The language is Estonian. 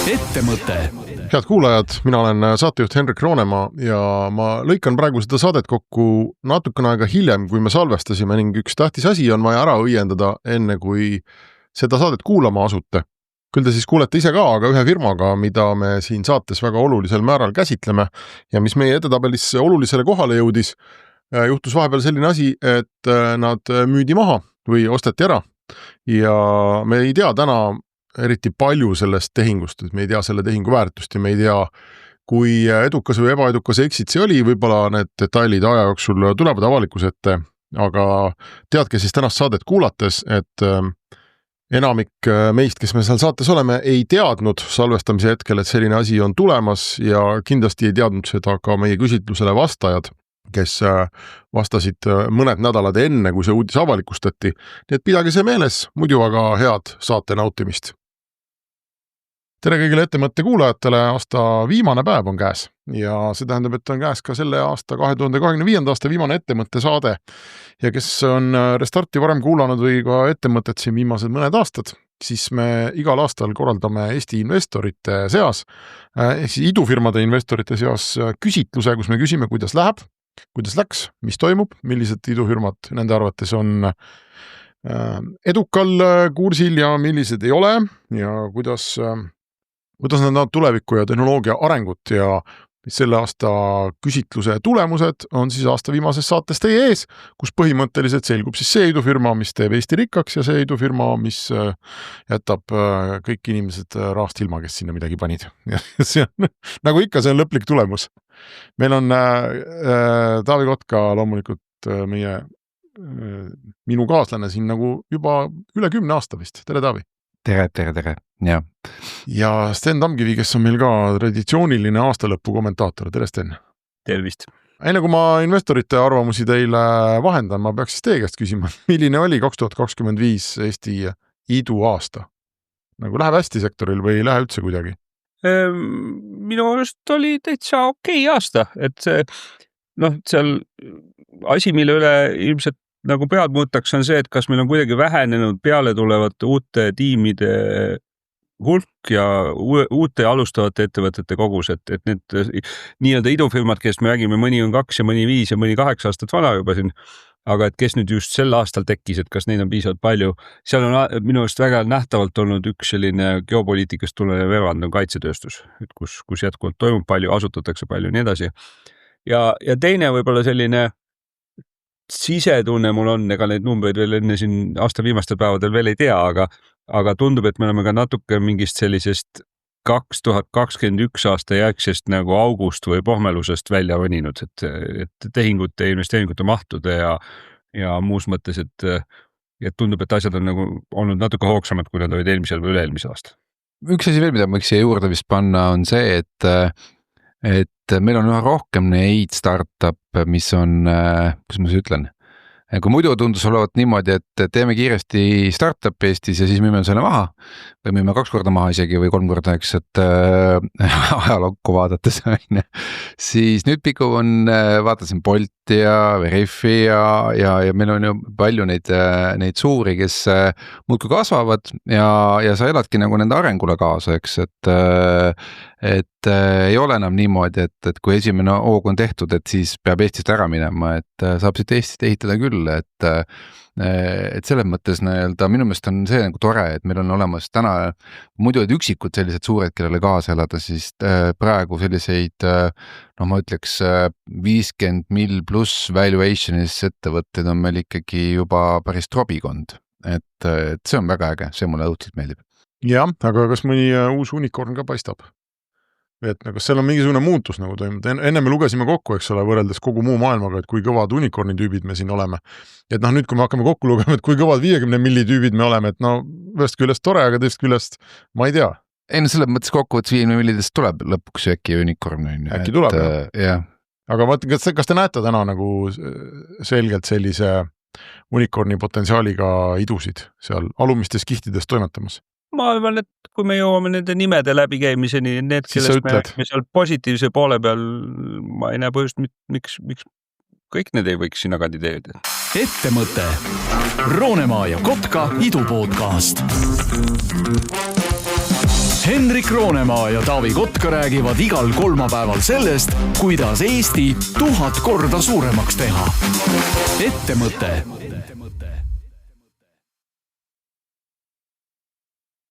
Ettemõte. Head kuulajad, mina olen saatejuht Henrik Roonemaa ja ma lõikan praegu seda saadet kokku natukene aega hiljem, kui me salvestasime ning üks tähtis asi on vaja ära õiendada enne, kui seda saadet kuulama asute. Küll te siis kuulete ise ka, aga ühe firmaga, mida me siin saates väga olulisel määral käsitleme ja mis meie edetabelis olulisele kohale jõudis, juhtus vahepeal selline asi, et nad müüdi maha või osteti ära ja me ei tea täna eriti palju sellest tehingust, et me ei tea selle tehingu väärtust ja me ei tea, kui edukas või ebaedukas exit see oli, võib-olla need detailid aja jooksul tulevad avalikkuse ette, aga teadke siis tänast saadet kuulates, et enamik meist, kes me seal saates oleme, ei teadnud salvestamise hetkel, et selline asi on tulemas ja kindlasti ei teadnud seda ka meie küsitlusele vastajad, kes vastasid mõned nädalad enne, kui see uudis avalikustati. Nii et pidage see meeles, muidu aga head saate nautimist. Tere kõigile Ettemõtte kuulajatele, aasta viimane päev on käes ja see tähendab, et on käes ka selle aasta 2025. aasta viimane Ettemõtte saade ja kes on Restarti varem kuulanud või ka Ettemõtet siin viimased mõned aastad, siis me igal aastal korraldame Eesti investorite seas, ehk siis idufirmade investorite seas küsitluse, kus me küsime, kuidas läheb, kuidas läks, mis toimub, millised idufirmad nende arvates on edukal kursil ja millised ei ole ja kuidas nad näevad tulevikku ja tehnoloogia arengut ja selle aasta küsitluse tulemused on siis aasta viimases saates teie ees, kus põhimõtteliselt selgub siis see idufirma, mis teeb Eesti rikkaks ja see idufirma, mis jätab kõik inimesed rahast ilma, kes sinna midagi panid. Ja see on, nagu ikka, see on lõplik tulemus. Meil on Taavi Kotka loomulikult minu kaaslane siin nagu juba üle 10 aasta vist. Tere, Taavi! Tere, ja. Ja Sten Tamkivi, kes on meil ka traditsiooniline aastalõppu kommentaator. Tere, Sten! Tervist! Enne kui ma investorite arvamusi teile vahendan, ma peaks siis teie käest küsima, milline oli 2025 Eesti idu aasta? Nagu läheb hästi sektoril või ei lähe üldse kuidagi? Minu arust oli täitsa okei aasta, et seal asi, mille üle ilmselt nagu pead muutaks, on see, et kas meil on kuidagi vähenenud peale tulevate uute tiimide hulk ja uute alustavate ettevõtete kogus, et need nii-öelda idufirmad, kes me räägime, mõni on 2 ja mõni 5 ja mõni 8 aastat vana juba siin, aga et kes nüüd just sel aastal tekkis, et kas neid on piisavalt palju. Seal on minu arust väga nähtavalt olnud üks selline geopoliitikast tulenev erand on kaitsetööstus, et kus jätkuvalt toimub palju, asutatakse palju ja nii edasi. Ja teine võib-olla selline sisetunne mul on, ega neid numbreid veel enne siin aasta viimastel päevadel veel ei tea, aga tundub, et me oleme ka natuke mingist sellisest 2021 aasta järgsest nagu august või pohmelusest välja võninud, et tehingute ja investeeringute mahtude ja muus mõttes, et tundub, et asjad on nagu olnud natuke hoogsamad, kui nad olid eelmisel või üle-eelmisel aastal. Üks asi veel, mida ma võiks siia juurde vist panna, on see, et meil on üha rohkem neid startup, mis on, kus ma ütlen, kui muidu tundus olevat niimoodi, et teeme kiiresti startup Eestis ja siis müüme selle maha või müüme 2 korda maha isegi või 3 korda, eks, et ajalokku vaadates, siis nüüd piku on, vaatasin Bolti ja Veriffi ja meil on ju palju neid suuri, kes muudkui kasvavad ja sa eladki nagu nende arengule kaasa, eks, et ei ole enam niimoodi, et kui esimene hoog on tehtud, et siis peab Eestist ära minema, et saab siit Eestist ehitada küll, et selles mõttes minu meelest on see nagu tore, et meil on olemas täna, muidu olid üksikud sellised suured, kellele kaasa elada, siis praegu selliseid, ma ütleks 50 mil pluss valuationis ettevõtteid on meil ikkagi juba päris trobikond, et see on väga äge, see mulle õudselt meeldib. Jah, aga kas mõni uus unicorn ka paistab? Et kas seal on mingisugune muutus nagu toimub? Enne me lugesime kokku, eks ole, võrreldes kogu muu maailmaga, et kui kõvad unicorni tüübid me siin oleme. Et nüüd, kui me hakkame kokku lugema, et kui kõvad 50 milli tüübid me oleme, et ühest küljest tore, aga teist küljest ma ei tea. Ei, selles mõttes kokku, et 50 millidest tuleb lõpuks äkki unicorn. Äkki tuleb, jah. Aga kas te näete täna nagu selgelt sellise unicorni potentsiaaliga idusid seal alumistes kihtides toimetamas? Ma arvan, et kui me jõuame nende nimede läbikäimiseni, need, kellest me seal positiivse poole peal, ma ei näe põhjust, miks kõik need ei võiks sinna kandideerida. Ettemõte. Roonemaa ja Kotka idupodcast. Hendrik Roonemaa ja Taavi Kotka räägivad igal kolmapäeval sellest, kuidas Eesti 1000 korda suuremaks teha. Ettemõte